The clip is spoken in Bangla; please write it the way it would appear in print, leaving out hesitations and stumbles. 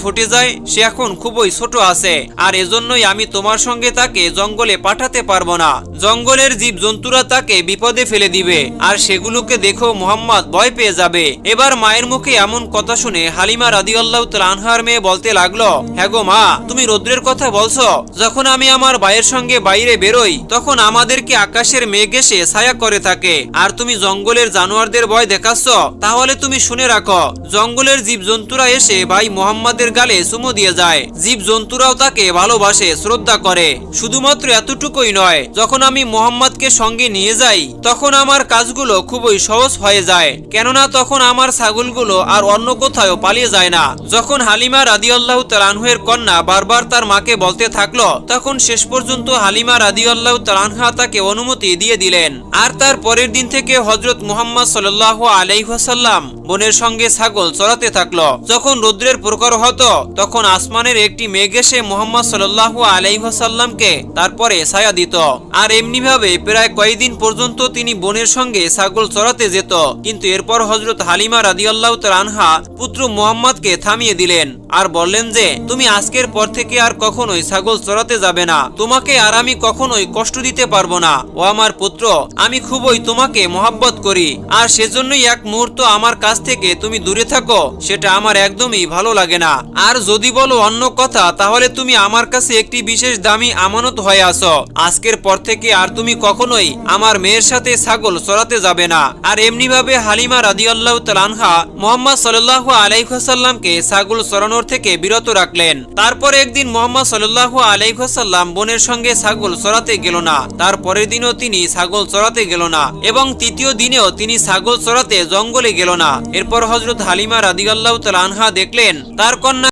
ফুটে যায়, সে এখন খুবই ছোট আছে, আর এজন্যই আমি তোমার সঙ্গে তাকে জঙ্গলে পাঠাতে পারবো না। জঙ্গলের জীব জন্তুরা তাকে বিপদে ফেলে দিবে, আর সেগুলোকে দেখো মুহাম্মদ ভয় পেয়ে যাবে। এবার মায়ের মুখে এমন কথা শুনে হালিমা রাদিয়াল্লাহু তাআলা আনহার মেয়ে বলতে লাগলো, হ্যাঁ গো মা, তুমি রৌদ্রের কথা বলছো? যখন আমি আমার ভাইয়ের সঙ্গে বাইরে বেরোই তখন আমাদেরকে আকাশের মেঘ এসে ছায়া করে থাকে, আর তুমি জঙ্গলের জানোয়ারদের ভয় দেখাচ্ছ? তাহলে তুমি শুনে রাখো, জঙ্গলের জীব জন্তুরা এসে ভাই মুহাম্মাদের গালে চুমু দিয়ে যায়। জীব জন্তুরাও তাকে ভালোবাসে, শ্রদ্ধা করে। শুধুমাত্র এতটুকুই নয়, যখন আমি মুহাম্মাদকে সঙ্গে নিয়ে যাই তখন আমার কাজগুলো খুবই সহজ হয়ে যায়, কেননা তখন আমার ছাগলগুলো আর অন্য কোথাও পালিয়ে যায় না। যখন হালিমা রাদিয়াল্লাহু তাআলা আনহার কন্যা বারবার তার মাকে বলতে থাকলো, তখন শেষ পর্যন্ত হালিমা রাদিয়াল্লাহু তাআলা আনহা তাকে অনুমতি দিয়ে দিলেন। আর তার পরের দিন থেকে হযরত মুহাম্মদ সাল্লাল্লাহু আলাইহি ওয়াসাল্লাম বোনের সঙ্গে ছাগল চড়াতে থাকলো। যখন রৌদ্রের প্রখর হতো তখন আসমানের একটি মেঘ এসে মুহাম্মদ সাল্লাল্লাহু আলাইহি ওয়াসাল্লামকে তারপরে ছায়া দিত। আর এমনি ভাবে প্রায় কয়েকদিন পর্যন্ত তিনি বোনের সঙ্গে ছাগল চড়াতে যেত। কিন্তু এরপর হযরত হালিমা রাদিয়াল্লাহু তাআলা আনহা পুত্র মুহাম্মদকে থামিয়ে দিলেন আর বললেন যে, তুমি আজকের পর থেকে আর কখনোই ছাগল চড়াতে যাবে না। তোমাকে আর আমি কখনোই কষ্ট দিতে পারবো না। ও আমার পুত্র, আমি খুবই তোমাকে মহব্বত করি, আর সেজন্যই এক মুহূর্ত আমার কাছ থেকে তুমি দূরে থাকো সেটা আমার একদমই ভালো লাগে না। আর যদি বলো অন্য কথা, তাহলে তুমি আমার কাছে একটি বিশেষ দামি আমানত হয়ে আসো। আজকের পর থেকে আর তুমি কখনোই আমার মেয়ের সাথে ছাগল চড়াতে যাবে না। আর এমনি ভাবে হালিমা রাদিয়াল্লাহু তাআলা আনহা মুহাম্মদ সাল্লাল্লাহু আলাইহি ওয়াসাল্লামকে ছাগল চড়ানোর থেকে বিরত রাখলেন। তারপর একদিন মুহাম্মদ সাল্লাল্লাহু আলাইহি ওয়াসাল্লাম বোনের সঙ্গে ছাগল চড়াতে গেল না। তারপরের দিনও তিনি ছাগল চড়াতে গেল না, এবং তৃতীয় দিনেও তিনি ছাগল চড়াতে জঙ্গলে গেল না। এরপর হযরত হালিমা রাদিয়াল্লাহু তাআলা আনহা দেখলেন তার কন্যা